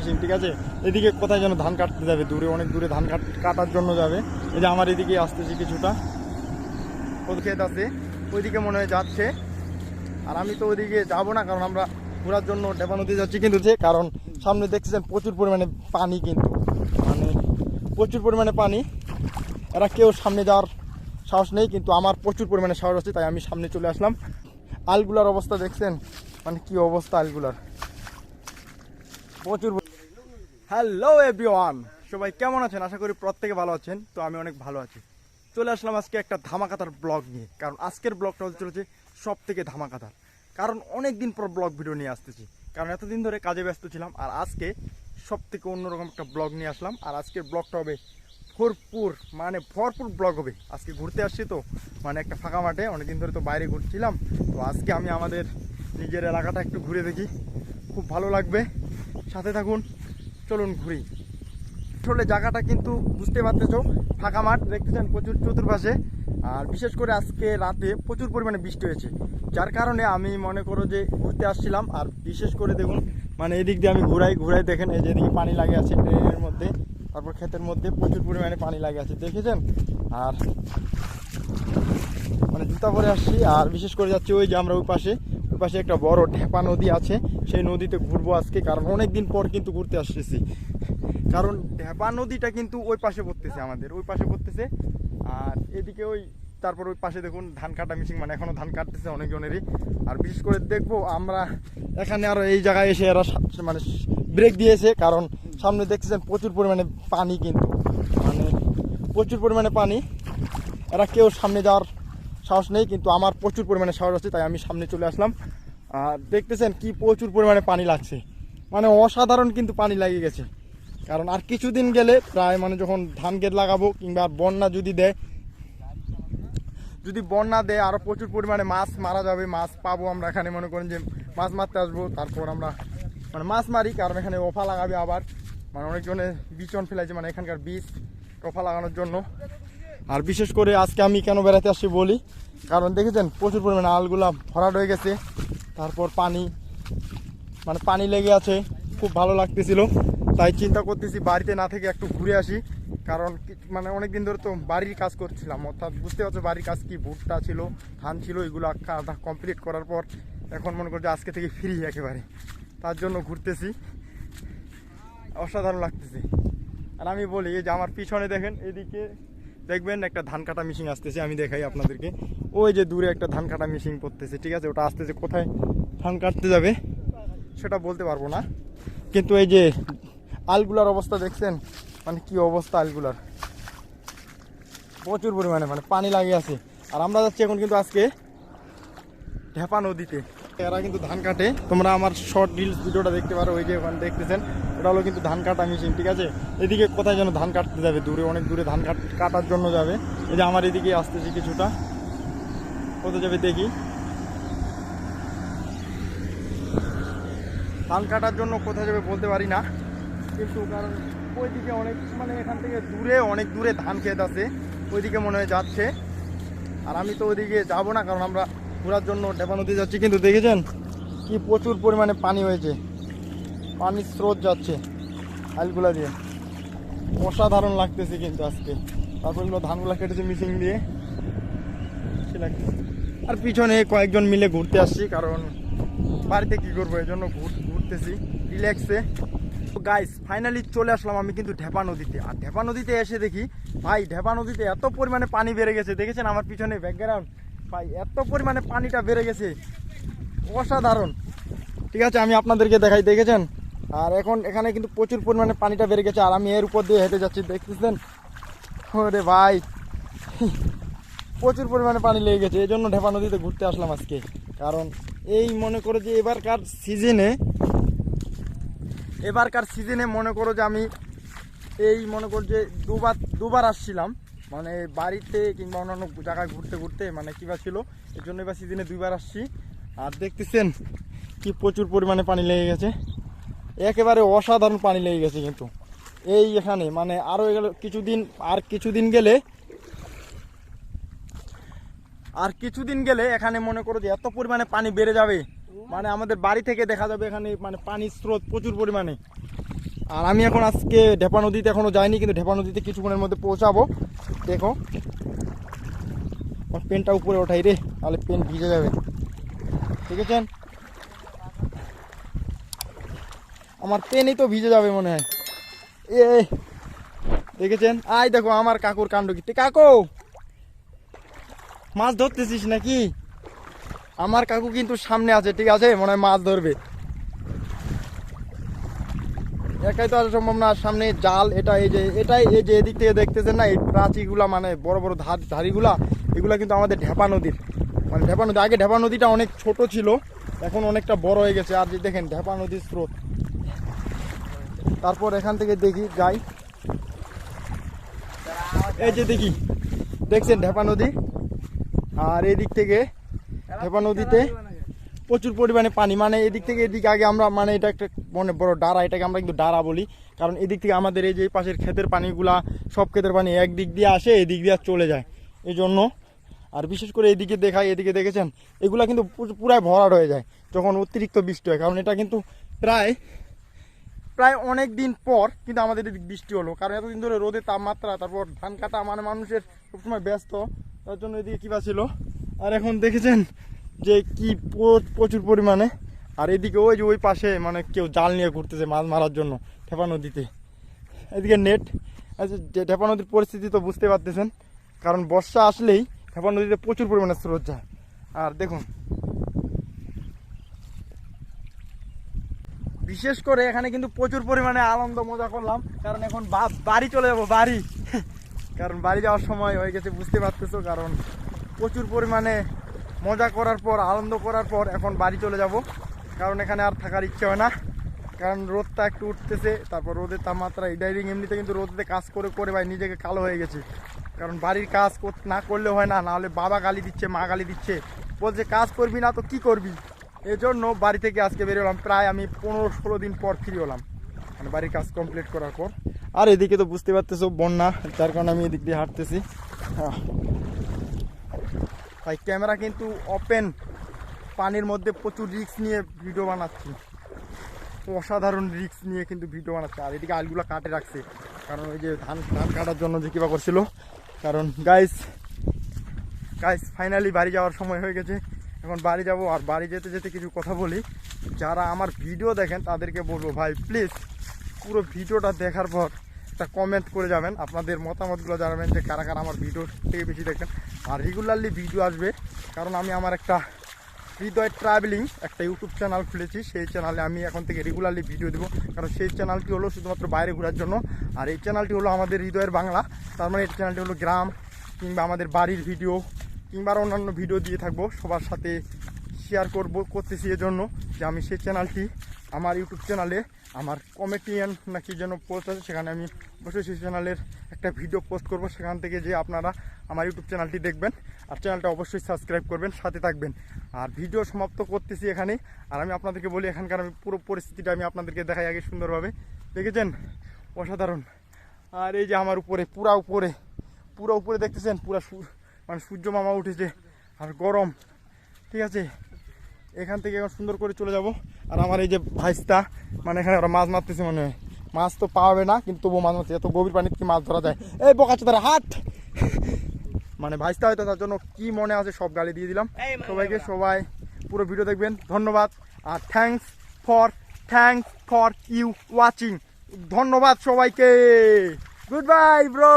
Machine, ঠিক আছে। এদিকে কোথায় যেন ধান কাটতে যাবে, দূরে অনেক দূরে ধান কাটার জন্য যাবে। এই যে আমার এদিকে আসতেছি কিছুটা, ক্ষেত আছে ওইদিকে মনে হয় যাচ্ছে। আর আমি তো ওইদিকে যাবো না, কারণ আমরা ঘোরার জন্য ডেপা নদী যাচ্ছি। কিন্তু কারণ সামনে দেখতেছেন প্রচুর পরিমাণে পানি, কিন্তু মানে প্রচুর পরিমাণে পানি। এরা কেউ সামনে যাওয়ার সাহস নেই, কিন্তু আমার প্রচুর পরিমাণে সাহস আছে, তাই আমি সামনে চলে আসলাম। আলগুলার অবস্থা দেখছেন, মানে কি অবস্থা আলগুলার, প্রচুর। হ্যালো এভরিওয়ান, সবাই কেমন আছেন? আশা করি প্রত্যেকে ভালো আছেন। তো আমি অনেক ভালো আছি। চলে আসলাম আজকে একটা ধামাকাতার ব্লগ নিয়ে, কারণ আজকের ব্লগটা হতে চলেছে সব থেকে ধামাকাতার। কারণ অনেক দিন পর ব্লগ ভিডিও নিয়ে আসতেছি, কারণ এতদিন ধরে কাজে ব্যস্ত ছিলাম। আর আজকে সব থেকে অন্যরকম একটা ব্লগ নিয়ে আসলাম। আর আজকের ব্লগটা হবে ভরপুর ব্লগ হবে। আজকে ঘুরতে আসছি তো, মানে একটা ফাঁকা মাঠে, অনেকদিন ধরে তো বাইরে ঘুরছিলাম। তো আজকে আমি আমাদের নিজের এলাকাটা একটু ঘুরে দেখি, খুব ভালো লাগবে। সাথে থাকুন, চলুন ঘুরি। আসলে জায়গাটা কিন্তু বুঝতে পারতেছো, ফাঁকা মাঠ দেখতেছেন প্রচুর চতুর্পাশে। আর বিশেষ করে আজকে রাতে প্রচুর পরিমাণে বৃষ্টি হয়েছে, যার কারণে আমি মনে করো যে ঘুরতে আসছিলাম। আর বিশেষ করে দেখুন, মানে এদিক দিয়ে আমি ঘুরাই দেখেন, এই যে এদিকে পানি লাগে আছে ড্রেনের মধ্যে, তারপর ক্ষেতের মধ্যে প্রচুর পরিমাণে পানি লাগে আছে, দেখেছেন। আর মানে জুতা পরে আসছি। আর বিশেষ করে যাচ্ছি ওই যে আমরা ওই পাশে একটা বড় ঢেপা নদী আছে, সেই নদীতে ঘুরবো আজকে। কারণ অনেক দিন পর কিন্তু ঘুরতে আসতেছি, কারণ ঢেপা নদীটা কিন্তু ওই পাশে পড়তেছে, আমাদের ওই পাশে পড়তেছে। আর এদিকে তারপর ওই পাশে দেখুন ধান কাটা মেশিন, মানে এখনো ধান কাটতেছে অনেকজনেরই। আর বিশেষ করে দেখবো আমরা এখানে আরো এই জায়গায় এসে এরা মানে ব্রেক দিয়েছে, কারণ সামনে দেখতেছেন প্রচুর পরিমাণে পানি, কিন্তু মানে প্রচুর পরিমাণে পানি। এরা কেউ সামনে যাওয়ার সাহস নেই, কিন্তু আমার প্রচুর পরিমাণে সাহস আছে, তাই আমি সামনে চলে আসলাম। আর দেখতেছেন কি প্রচুর পরিমাণে পানি লাগছে, মানে অসাধারণ কিন্তু পানি লেগে গেছে। কারণ আর কিছুদিন গেলে প্রায় মানে যখন ধান ক্ষেত লাগাবো, কিংবা বন্যা যদি বন্যা দেয় আরও প্রচুর পরিমাণে মাছ মারা যাবে, মাছ পাবো আমরা এখানে। মনে করেন যে মাছ মারতে আসবো, তারপর আমরা মানে মাছ মারি, কারণ এখানে ওফা লাগাবে আবার, মানে অনেকজনে বিচন ফেলাইছে, মানে এখানকার বীজ ওফা লাগানোর জন্য। আর বিশেষ করে আজকে আমি কেন বেড়াতে আসছি বলি, কারণ দেখেছেন প্রচুর পরিমাণে আলগুলা ভরাট হয়ে গেছে, তারপর পানি লেগে আছে, খুব ভালো লাগতেছিল। তাই চিন্তা করতেছি বাড়িতে না থেকে একটু ঘুরে আসি, কারণ মানে অনেকদিন ধরে তো বাড়ির কাজ করছিলাম, অর্থাৎ বুঝতে পারছো বাড়ির কাজ কি, ভুট্টা ছিল, ধান ছিল, এগুলো কমপ্লিট করার পর এখন মনে করছি আজকে থেকে ফ্রি একেবারে, তার জন্য ঘুরতেছি। অসাধারণ লাগতেছে। আর আমি বলি, এই যে আমার পিছনে দেখেন, এদিকে দেখবেন একটা ধান কাটা মেশিন আসতেছে, আমি দেখাই আপনাদেরকে। ওই যে দূরে একটা ধান কাটা মেশিন করতেছে, ঠিক আছে। ওটা আসতেছে, কোথায় ধান কাটতে যাবে সেটা বলতে পারবো না। কিন্তু এই যে আলগুলার অবস্থা দেখছেন, মানে কি অবস্থা আলগুলার, প্রচুর পরিমাণে মানে পানি লাগে আছে। আর আমরা যাচ্ছি এখন কিন্তু আজকে ঢেপা নদীতে। এরা কিন্তু ধান কাটে, তোমরা আমার শর্ট রিলস ভিডিওটা দেখতে পারো, ওই যে ওখানে দেখতেছেন, ওটা হলো কিন্তু ধান কাটা মেশিন, ঠিক আছে। এদিকে কোথায় যেন ধান কাটতে যাবে, দূরে অনেক দূরে ধান কাটার জন্য যাবে। এই যে আমার এদিকে আসতেছি কিছুটা, কোথায় যাবে দেখি। ধান কাটার জন্য কোথায় যাবে বলতে পারি না, কিন্তু কারণ ওইদিকে মানে এখান থেকে অনেক দূরে ধান ক্ষেত আছে, ওইদিকে মনে হয় যাচ্ছে। আর আমি তো ওইদিকে যাবো না, কারণ আমরা ঘোরার জন্য ডেপা নদী যাচ্ছি। কিন্তু দেখেছেন কি প্রচুর পরিমাণে পানি হয়েছে, পানির স্রোত যাচ্ছে আলগুলা দিয়ে, অসাধারণ লাগতেছে কিন্তু আজকে। তারপর এগুলো ধানগুলা কেটেছে মেশিন দিয়ে, সে লাগতেছে। আর পিছনে কয়েকজন মিলে ঘুরতে আসছি, কারণ বাড়িতে কি করবো, এই জন্য ঘুরতেছি রিল্যাক্সে। তো গাইস ফাইনালি চলে আসলাম আমি কিন্তু ঢেপা নদীতে। আর ঢেপা নদীতে এসে দেখি ভাই, ঢেপা নদীতে এত পরিমাণে পানি বেড়ে গেছে, দেখেছেন আমার পিছনে ব্যাকগ্রাউন্ড ভাই, এত পরিমাণে পানিটা বেড়ে গেছে, অসাধারণ। ঠিক আছে, আমি আপনাদেরকে দেখাই, দেখেছেন। আর এখন এখানে কিন্তু প্রচুর পরিমাণে পানিটা বেড়ে গেছে, আর আমি এর উপর দিয়ে হেঁটে যাচ্ছি, দেখতেছেন। ওরে ভাই, প্রচুর পরিমাণে পানি লেগে গেছে, এই জন্য ঢেপা নদীতে ঘুরতে আসলাম আজকে। কারণ এই মনে করো যে এবারকার সিজনে মনে করো যে আমি মনে করো যে দুবার আসছিলাম, মানে বাড়িতে কিংবা অন্যান্য জায়গায় ঘুরতে মানে কিবা ছিল, এর জন্য এবার সিজনে 2বার আসছি। আর দেখতেছেন কি প্রচুর পরিমাণে পানি লেগে গেছে, একেবারে অসাধারণ পানি লেগে গেছে। কিন্তু এখানে মানে আরও কিছুদিন গেলে এখানে মনে করো যে এত পরিমাণে পানি বেড়ে যাবে, মানে আমাদের বাড়ি থেকে দেখা যাবে এখানে মানে পানির স্রোত প্রচুর পরিমাণে। আর আমি এখন আজকে ঢেপা নদীতে এখনো যাইনি, কিন্তু ঢেপা নদীতে কিছুক্ষণের মধ্যে পৌঁছাবো। দেখো আমার পেনটা উপরে ওঠাই রে, তাহলে পেন ভিজে যাবে। ঠিক আছে, আমার পেনই তো ভিজে যাবে মনে হয়। এ দেখেছেন, আই দেখো আমার কাকুর কাণ্ড কি। কাকু মাছ ধরতেছিস নাকি? আমার কাকু কিন্তু সামনে আছে, ঠিক আছে, মনে হয় মাছ ধরবে। একাই তো আসা সম্ভব না, সামনে জাল, এটা এই যে এদিক থেকে দেখতেছেন না, এই প্রাচীগুলা মানে বড় বড় ধারিগুলা, এগুলা কিন্তু আমাদের ঢেপা নদীর। মানে ঢেপা নদী, আগে ঢেপা নদীটা অনেক ছোট ছিল, এখন অনেকটা বড় হয়ে গেছে। আর যে দেখেন ঢেপা নদীর স্রোত। তারপর এখান থেকে দেখি যাই, এই যে দেখি, দেখছেন ঢেপা নদী। আর এদিক থেকে ঢেপা নদীতে প্রচুর পরিমাণে পানি, মানে এদিক থেকে এদিকে আগে আমরা, মানে এটা একটা মনে বড় ডারা, এটাকে আমরা কিন্তু ডারা বলি, কারণ এদিক থেকে আমাদের এই যে পাশের ক্ষেতের পানিগুলা, সব ক্ষেতের পানি একদিক দিয়ে আসে, এদিক দিয়ে চলে যায়, এই জন্য। আর বিশেষ করে এদিকে দেখাই, এদিকে দেখেছেন এগুলা কিন্তু পুরাই ভরাট হয়ে যায় যখন অতিরিক্ত বৃষ্টি হয়, কারণ এটা কিন্তু প্রায় অনেক দিন পর কিন্তু আমাদের এদিক বৃষ্টি হলো, কারণ এতদিন ধরে রোদের তাপমাত্রা, তারপর ধান কাটা, মানে মানুষের সবসময় ব্যস্ত, তার জন্য এদিকে কিবা ছিল। আর এখন দেখেছেন যে কি প্রচুর পরিমাণে। আর এদিকে ওই যে ওই পাশে মানে কেউ জাল নিয়ে ঘুরতেছে মাছ মারার জন্য ঢেপা নদীতে। এদিকে নেট। আচ্ছা, ঢেপা নদীর পরিস্থিতি তো বুঝতে পারতেছেন, কারণ বর্ষা আসলেই ঢেপা নদীতে প্রচুর পরিমাণে স্রোত যায়। আর দেখুন, বিশেষ করে এখানে কিন্তু প্রচুর পরিমাণে আনন্দ মজা করলাম, কারণ এখন বাড়ি চলে যাবো, বাড়ি। কারণ বাড়ি যাওয়ার সময় হয়ে গেছে, বুঝতে পারতেছো, কারণ প্রচুর পরিমাণে মজা করার পর, আনন্দ করার পর এখন বাড়ি চলে যাব, কারণ এখানে আর থাকার ইচ্ছে হয় না, কারণ রোদটা একটু উঠতেছে, তারপর রোদের তাপমাত্রা, ডাইরিং এমনিতে কিন্তু রোদে কাজ করে করে ভাই নিজেকে কালো হয়ে গেছে, কারণ বাড়ির কাজ না করলে হয় না, নাহলে বাবা গালি দিচ্ছে, মা গালি দিচ্ছে, বলছে কাজ করবি না তো কি করবি। এজন্য বাড়ি থেকে আজকে বেরোলাম, প্রায় আমি 15-16 দিন পর ফ্রি হলাম, মানে বাড়ির কাজ কমপ্লিট করার পর। আর এদিকে তো বুঝতে পারতেছো বন্যা, যার কারণে আমি এদিক দিয়ে হাঁটতেছি। ভাই ক্যামেরা কিন্তু ওপেন, পানির মধ্যে প্রচুর রিস্ক নিয়ে ভিডিও বানাচ্ছি, অসাধারণ রিস্ক নিয়ে কিন্তু ভিডিও বানাচ্ছে। আর এদিকে আলগুলো কাটে রাখছে, কারণ ওই যে ধান কাটার জন্য যে কিবা করছিল। কারণ গাইস ফাইনালি বাড়ি যাওয়ার সময় হয়ে গেছে, এখন বাড়ি যাব। আর বাড়ি যেতে যেতে কিছু কথা বলি, যারা আমার ভিডিও দেখেন তাদেরকে বলবো ভাই প্লিজ পুরো ভিডিওটা দেখার পর একটা কমেন্ট করে যাবেন, আপনাদের মতামতগুলো জানাবেন যে কারা কারা আমার ভিডিও থেকে বেশি দেখেন। আর রেগুলারলি ভিডিও আসবে, কারণ আমি আমার একটা হৃদয় ট্রাভেলিং একটা ইউটিউব চ্যানেল খুলেছি, সেই চ্যানেলে আমি এখন থেকে রেগুলারলি ভিডিও দেবো, কারণ সেই চ্যানেলটি হলো শুধুমাত্র বাইরে ঘোরার জন্য। আর এই চ্যানেলটি হলো আমাদের হৃদয়ের বাংলা, তার মানে এই চ্যানেলটি হলো গ্রাম কিংবা আমাদের বাড়ির ভিডিও কিংবা অন্যান্য ভিডিও দিয়ে থাকবো, সবার সাথে শেয়ার করতেছি এজন্য যে আমি সেই চ্যানেলটি, আমার ইউটিউব চ্যানেলে আমার কমেডিয়ান নাকি যেন পোস্ট আছে, সেখানে আমি অবশ্যই সেই চ্যানেলের একটা ভিডিও পোস্ট করব, সেখান থেকে যে আপনারা আমার ইউটিউব চ্যানেলটি দেখবেন, আর চ্যানেলটা অবশ্যই সাবস্ক্রাইব করবেন, সাথে থাকবেন। আর ভিডিও সমাপ্ত করতেছি এখানে। আর আমি আপনাদেরকে বলি, এখানকার আমি পুরো পরিস্থিতিটা আমি আপনাদেরকে দেখাই আগে সুন্দরভাবে, দেখেছেন অসাধারণ। আর এই যে আমার উপরে পুরো উপরে দেখতেছেন, মানে সূর্য মামা উঠেছে আর গরম, ঠিক আছে। এখান থেকে এখন সুন্দর করে চলে যাব। আর আমার এই যে ভাইস্তা, মানে এখানে ওরা মাছ মারতেছে, মনে হয় মাছ তো পাবে না, কিন্তু তবুও মাছ মারছে, এত গভীর পানিতে কি মাছ ধরা যায়। এই বোকাচ্ছে তারা হাট, মানে ভাইস্তা হয়তো, তার জন্য কি মনে আছে সব গালি দিয়ে দিলাম সবাইকে। সবাই পুরো ভিডিও দেখবেন, ধন্যবাদ। আর থ্যাংকস ফর ইউ ওয়াচিং, ধন্যবাদ সবাইকে, গুড বাই ব্রো।